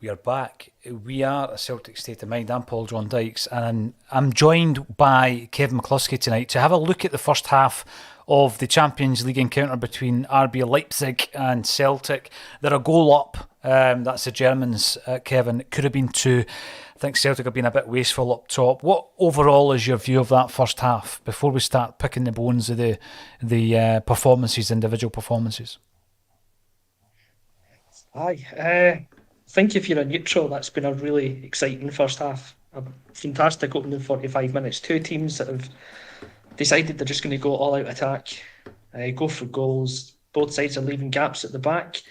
We are back. We are a Celtic State of Mind. I'm Paul John Dykes, and I'm joined by Kevin McCluskey tonight to have a look at the first half of the Champions League encounter between RB Leipzig and Celtic. They're a goal up. That's the Germans, Kevin. It could have been two. I think Celtic have been a bit wasteful up top. What overall is your view of that first half before we start picking the bones of the performances, individual performances? I think if you're a neutral, that's been a really exciting first half. A fantastic opening 45 minutes. Two teams that have decided they're just going to go all out attack, go for goals. Both sides are leaving gaps at the back.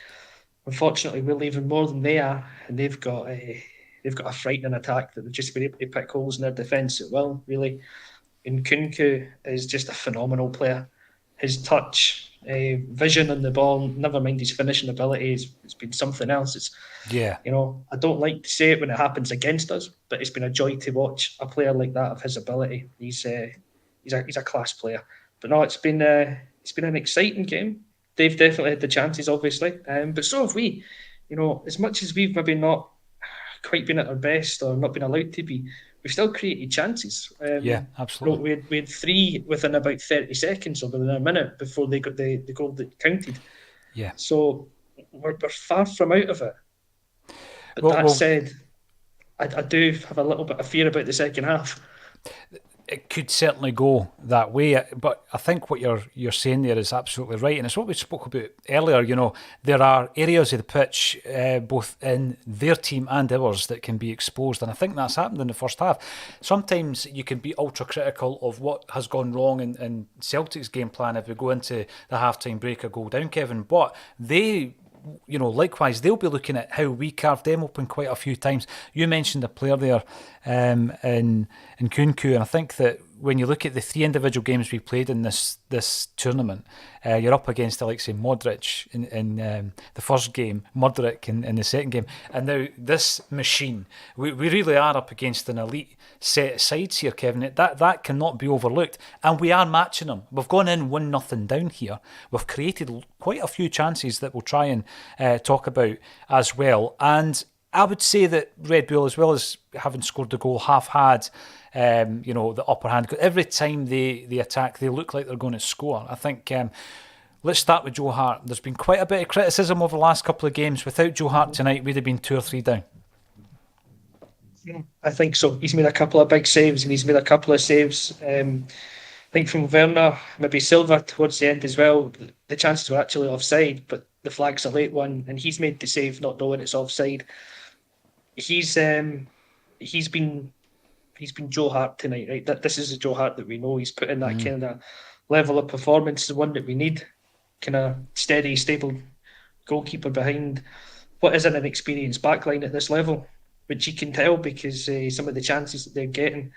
Unfortunately, we're leaving more than they are, and they've got a frightening attack that they've just been able to pick holes in their defence at will, really. And Kunku is just a phenomenal player. His touch, vision on the ball, never mind his finishing ability, it's been something else. I don't like to say it when it happens against us, but it's been a joy to watch a player like that of his ability. He's a class player. But no, it's been an exciting game. They've definitely had the chances, obviously, but so have we. As much as we've maybe not quite been at our best or not been allowed to be, we've still created chances. Yeah, absolutely. We had three within about 30 seconds or within a minute before they got the goal that counted. Yeah. So we're far from out of it. But said, I do have a little bit of fear about the second half. It could certainly go that way, but I think what you're saying there is absolutely right, and it's what we spoke about earlier. There are areas of the pitch, both in their team and ours, that can be exposed, and I think that's happened in the first half. Sometimes you can be ultra critical of what has gone wrong in Celtic's game plan if we go into the half-time break a goal down, Kevin, but they... likewise, they'll be looking at how we carved them open quite a few times. You mentioned a player there in Kunku, and I think that when you look at the three individual games we played in this tournament, you're up against the likes of Modric in the first game, Modric in the second game, and now this machine. We really are up against an elite set of sides here, Kevin. That cannot be overlooked, and we are matching them. We've gone in 1-0 down here. We've created quite a few chances that we'll try and talk about as well. And I would say that Red Bull, as well as having scored the goal, have had the upper hand. Every time they attack, they look like they're going to score. I think let's start with Joe Hart. There's been quite a bit of criticism over the last couple of games. Without Joe Hart tonight, we'd have been 2 or 3 down. I think so. He's made a couple of big saves, and he's made a couple of saves. I think from Werner, maybe Silva towards the end as well. The chances were actually offside, but the flag's a late one, and he's made the save not knowing it's offside. He's been Joe Hart tonight, right? This is the Joe Hart that we know. He's put in that kind of level of performance, the one that we need. Kind of steady, stable goalkeeper behind what is an experienced backline at this level, which you can tell because some of the chances that they're getting,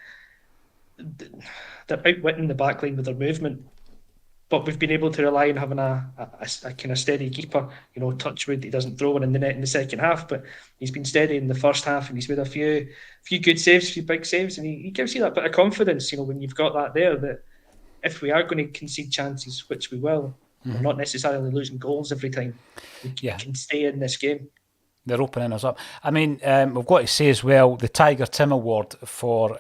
they're outwitting the backline with their movement. But we've been able to rely on having a kind of steady keeper. Touch wood, he doesn't throw one in the net in the second half, but he's been steady in the first half, and he's made a few good saves, a few big saves, and he gives you that bit of confidence. When you've got that there, that if we are going to concede chances, which we will, we're not necessarily losing goals every time. We can stay in this game. They're opening us up. I mean, we've got to say as well, the Tiger Tim Award for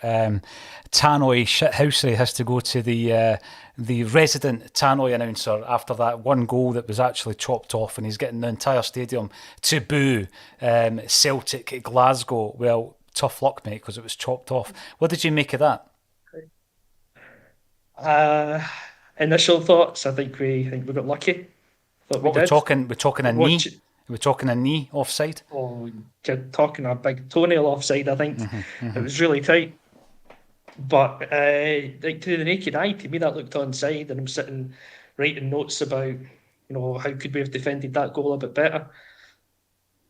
Tannoy shithousery has to go to the resident Tannoy announcer after that one goal that was actually chopped off, and he's getting the entire stadium to boo Celtic at Glasgow. Well, tough luck, mate, because it was chopped off. What did you make of that? Initial thoughts, I think we got lucky. We're talking a knee. We're talking a knee offside. Oh, you're talking a big toenail offside. I think it was really tight. But like to the naked eye, to me that looked onside, and I'm sitting writing notes about how could we have defended that goal a bit better.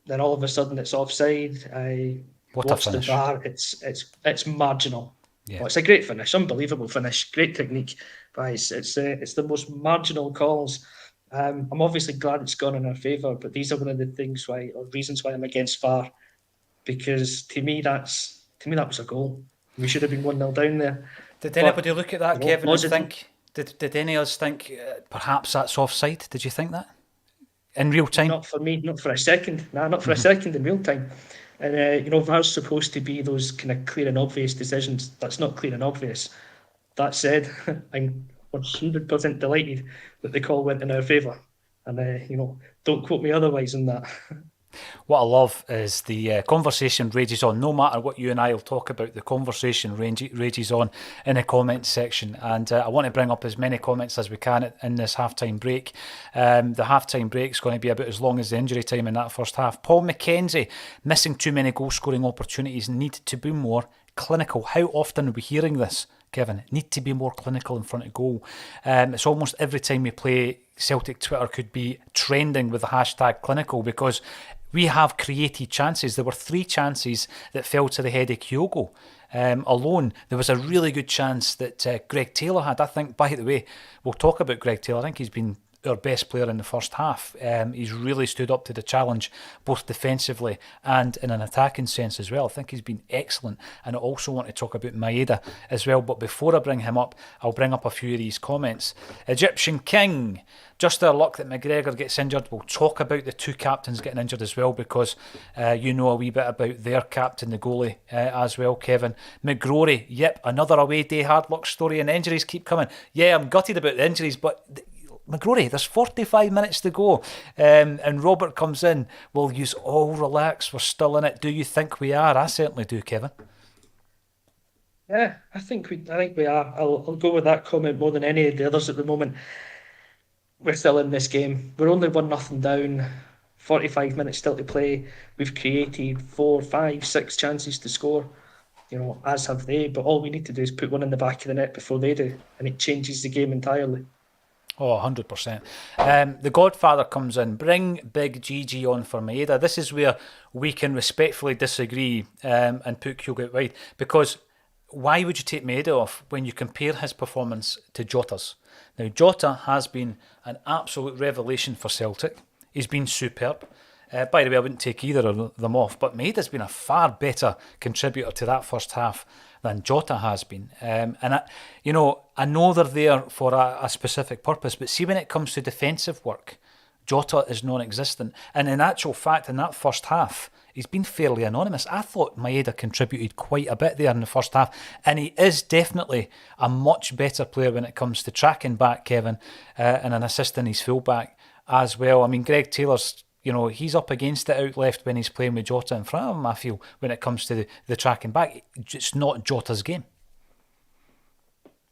Then all of a sudden it's offside. I watched the VAR. It's marginal. Yeah. Well, it's a great finish, unbelievable finish, great technique, but it's the most marginal calls. I'm obviously glad it's gone in our favour, but these are one of the reasons why I'm against VAR, because to me that was a goal. We should have been 1-0 down there. Did anybody look at that, Kevin, and think? Did any of us think perhaps that's offside? Did you think that in real time? Not for me, not for a second. Nah, not for a second in real time. And VAR's supposed to be those kind of clear and obvious decisions. That's not clear and obvious. That said, I'm 100% delighted that the call went in our favour. And, don't quote me otherwise on that. What I love is the conversation rages on. No matter what you and I will talk about, the conversation rages on in the comments section. And I want to bring up as many comments as we can in this halftime break. The halftime break is going to be about as long as the injury time in that first half. Paul McKenzie, missing too many goal-scoring opportunities, need to be more clinical. How often are we hearing this, Kevin? Need to be more clinical in front of goal. It's almost every time we play, Celtic Twitter could be trending with the hashtag clinical, because we have created chances. There were 3 chances that fell to the head of Kyogo alone. There was a really good chance that Greg Taylor had. I think, by the way, we'll talk about Greg Taylor. I think he's been our best player in the first half. He's really stood up to the challenge, both defensively and in an attacking sense as well. I think he's been excellent. And I also want to talk about Maeda as well. But before I bring him up, I'll bring up a few of these comments. Egyptian King, just our luck that McGregor gets injured. We'll talk about the 2 captains getting injured as well, because you know a wee bit about their captain, the goalie, as well, Kevin. McGrory, yep, another away day hard luck story, and injuries keep coming. Yeah, I'm gutted about the injuries, but McGrory, there's 45 minutes to go, and Robert comes in. Will you all relax? We're still in it. Do you think we are? I certainly do, Kevin. Yeah, I think we are. I'll go with that comment more than any of the others at the moment. We're still in this game. We're only 1-0 down. 45 minutes still to play. We've created 4, 5, 6 chances to score, as have they. But all we need to do is put one in the back of the net before they do, and it changes the game entirely. Oh, 100%. The Godfather comes in. Bring Big GG on for Maeda. This is where we can respectfully disagree and put Kyogo out wide. Because why would you take Maeda off when you compare his performance to Jota's? Now, Jota has been an absolute revelation for Celtic. He's been superb. By the way, I wouldn't take either of them off, but Maeda's been a far better contributor to that first half than Jota has been. And I know they're there for a specific purpose, but see, when it comes to defensive work, Jota is non-existent. And in actual fact, in that first half, he's been fairly anonymous. I thought Maeda contributed quite a bit there in the first half, and he is definitely a much better player when it comes to tracking back, Kevin, and an assisting his fullback as well. I mean, Greg Taylor's, he's up against it out left when he's playing with Jota in front of him, I feel, when it comes to the tracking back. It's not Jota's game.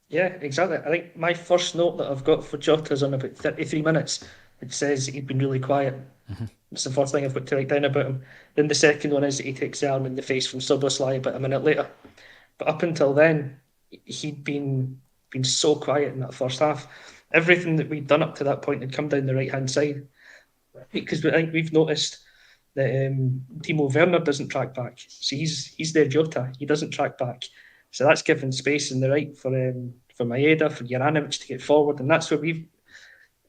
Yeah, exactly. I think my first note that I've got for Jota is on about 33 minutes. It says he'd been really quiet. Mm-hmm. It's the first thing I've got to write down about him. Then the second one is that he takes the arm in the face from Soboslai about a minute later. But up until then, he'd been so quiet in that first half. Everything that we'd done up to that point had come down the right-hand side. Because I think we've noticed that Timo Werner doesn't track back. So he's their Jota. He doesn't track back. So that's given space in the right for Maeda, for Juranovic to get forward. And that's where we've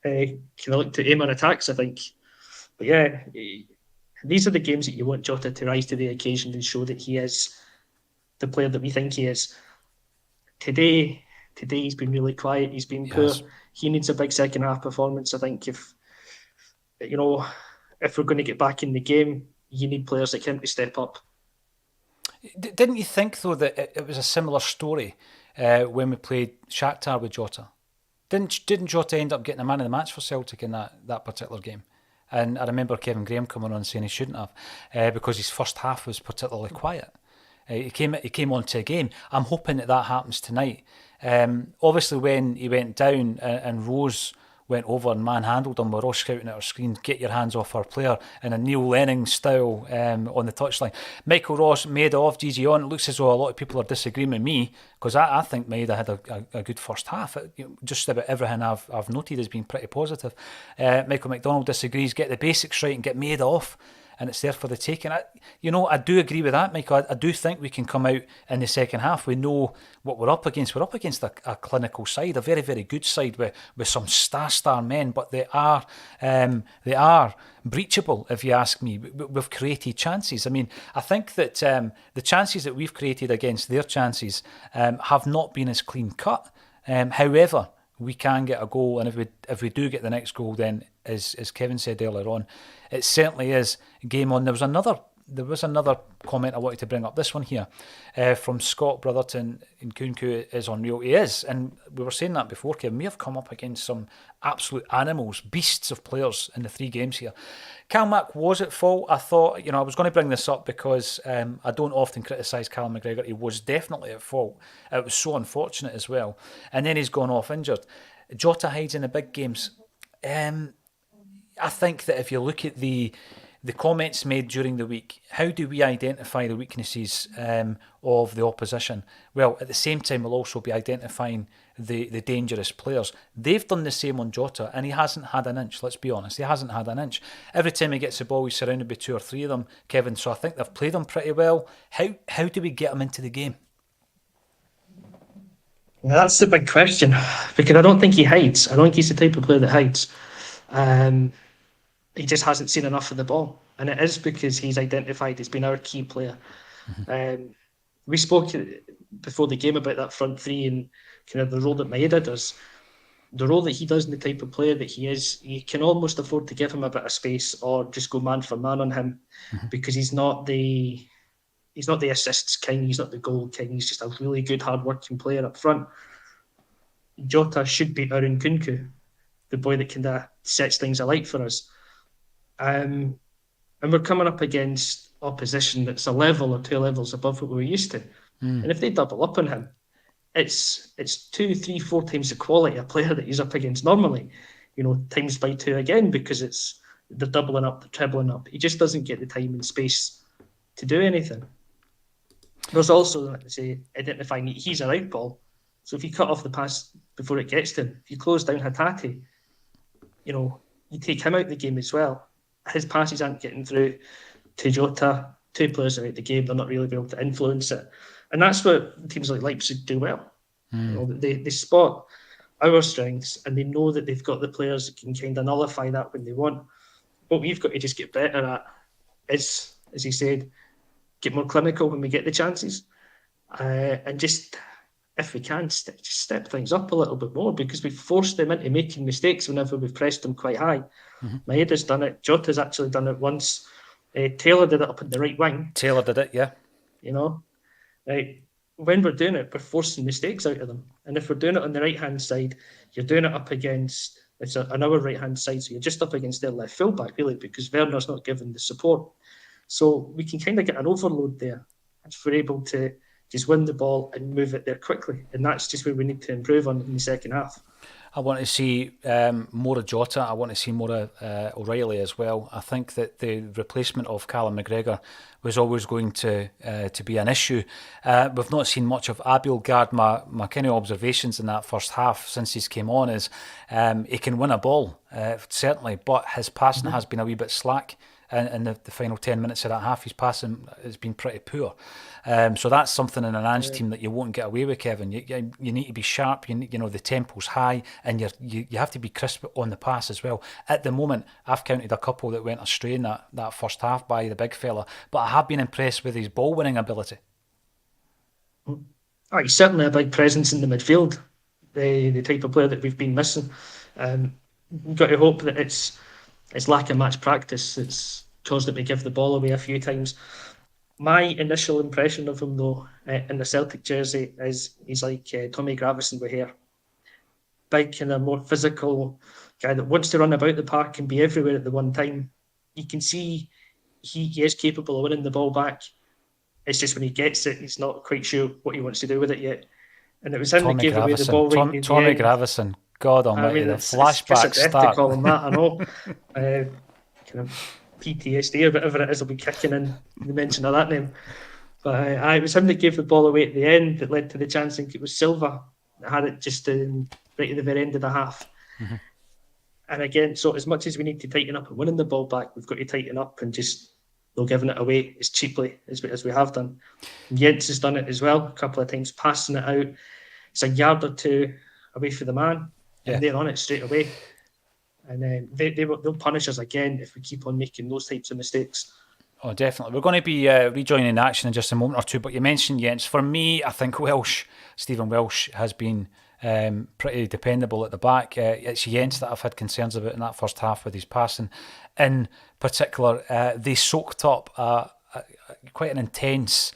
kind of looked to aim our attacks, I think. But yeah, these are the games that you want Jota to rise to the occasion and show that he is the player that we think he is. Today he's been really quiet. He's been poor. He needs a big second half performance. I think if we're going to get back in the game, you need players like him to step up. Didn't you think, though, that it was a similar story when we played Shakhtar with Jota? Didn't Jota end up getting a man of the match for Celtic in that particular game? And I remember Kevin Graham coming on saying he shouldn't have because his first half was particularly quiet. He came on to a game. I'm hoping that happens tonight. Obviously, when he went down and Rose went over and manhandled him, we're all shouting at our screen, get your hands off our player, in a Neil Lennon style on the touchline. Michael Ross, Maeda off, GG on. It looks as though a lot of people are disagreeing with me, because I think Maeda had a good first half. Just about everything I've noted has been pretty positive. Michael McDonald disagrees, get the basics right and get Maeda off, and it's there for the taking. I do agree with that, Michael. I do think we can come out in the second half. We know what we're up against. We're up against a clinical side, a very, very good side with some star men, but they are breachable, if you ask me. We've created chances. I mean, I think that the chances that we've created against their chances have not been as clean cut. However, we can get a goal, and if we do get the next goal, then as Kevin said earlier on, it certainly is game on. There was another there was another comment I wanted to bring up. This one here from Scott Brotherton. Nkunku is unreal. He is, and we were saying that before, Kevin. We have come up against some absolute animals, beasts of players in the 3 games here. Cal Mack was at fault. I thought, I was going to bring this up because I don't often criticise Callum McGregor. He was definitely at fault. It was so unfortunate as well. And then he's gone off injured. Jota hides in the big games. I think that if you look at the comments made during the week, how do we identify the weaknesses of the opposition? Well, at the same time, we'll also be identifying the dangerous players. They've done the same on Jota, and he hasn't had an inch, let's be honest. He hasn't had an inch. Every time he gets the ball, he's surrounded by 2 or 3 of them, Kevin, so I think they've played him pretty well. How do we get him into the game? That's the big question, because I don't think he hides. I don't think he's the type of player that hides. He just hasn't seen enough of the ball, and it is because he's identified as being our key player. We spoke before the game about that front 3 and kind of the role that Maeda does. The role that he does and the type of player that he is, you can almost afford to give him a bit of space or just go man for man on him, because he's not the assists king, he's not the goal king, he's just a really good hard-working player up front. Jota should be our Nkunku, the boy that kind of sets things alight for us. And we're coming up against opposition that's a level or 2 levels above what we're used to. And if they double up on him, it's 2, 3, 4 times the quality of player that he's up against normally, times by 2 again, because they're doubling up, they're trebling up. He just doesn't get the time and space to do anything. There's also, like I say, identifying he's a right ball. So if you cut off the pass before it gets to him, if you close down Hatate, you take him out the game as well. His passes aren't getting through to Jota. 2 players are out the game. They're not really able to influence it. And that's what teams like Leipzig do well. They spot our strengths and they know that they've got the players that can kind of nullify that when they want. What we've got to just get better at is, as he said, get more clinical when we get the chances. And just, if we can, just step things up a little bit more, because we've forced them into making mistakes whenever we've pressed them quite high. Maeda's done it. Jota's actually done it once. Taylor did it up in the right wing. Taylor did it, yeah. When we're doing it, we're forcing mistakes out of them. And if we're doing it on the right-hand side, you're doing it up against, it's on our right-hand side, so you're just up against their left full-back, really, because Werner's not given the support. So we can kind of get an overload there if we're able to just win the ball and move it there quickly. And that's just where we need to improve on in the second half. I want to see more of Jota. I want to see more of O'Reilly as well. I think that the replacement of Callum McGregor was always going to be an issue. We've not seen much of Abelgard. My kind of observations in that first half since he's came on is he can win a ball, certainly, but his passing has been a wee bit slack. In the final 10 minutes of that half, his passing has been pretty poor. So that's something in an Ange team that you won't get away with, Kevin. You need to be sharp. The tempo's high, and you have to be crisp on the pass as well. At the moment, I've counted a couple that went astray in that first half by the big fella, but I have been impressed with his ball winning ability. He's certainly a big presence in the midfield. The type of player that we've been missing. We've got to hope that it's lack of match practice. It's caused him to give the ball away a few times. My initial impression of him, though, in the Celtic jersey is he's like Tommy Gravison with hair. Big, kind of more physical guy that wants to run about the park and be everywhere at the one time. You can see he is capable of winning the ball back. It's just when he gets it, he's not quite sure what he wants to do with it yet. And it was him that gave away the ball. Tommy Gravison. God almighty, the flashback start. To call him that, I know. Kind of PTSD or whatever it is will be kicking in the mention of that name. But it was him that gave the ball away at the end that led to the chance. I think it was Silva that had it just right at the very end of the half. And again, so as much as we need to tighten up and winning the ball back, we've got to tighten up and just not giving it away as cheaply as we have done. And Jens has done it as well a couple of times, passing it out. It's a yard or two away from the man. And they're on it straight away. And then they'll punish us again if we keep on making those types of mistakes. Oh, definitely. We're going to be rejoining action in just a moment or two, but you mentioned Jens. For me, I think Stephen Welsh has been pretty dependable at the back. It's Jens that I've had concerns about in that first half with his passing. In particular, they soaked up quite an intense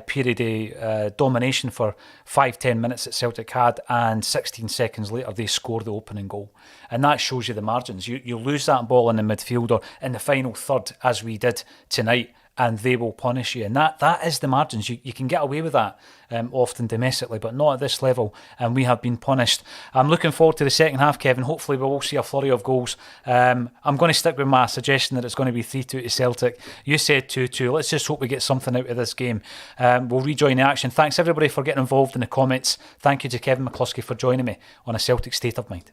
period of domination for 5-10 minutes that Celtic had, and 16 seconds later they score the opening goal. And that shows you the margins. You lose that ball in the midfield or in the final third, as we did tonight, and they will punish you. And that is the margins. You can get away with that often domestically, but not at this level, and we have been punished. I'm looking forward to the second half, Kevin. Hopefully we will see a flurry of goals. I'm going to stick with my suggestion that it's going to be 3-2 to Celtic. You said 2-2. Let's just hope we get something out of this game. We'll rejoin the action. Thanks everybody for getting involved in the comments. Thank you to Kevin McCluskey for joining me on A Celtic State of Mind.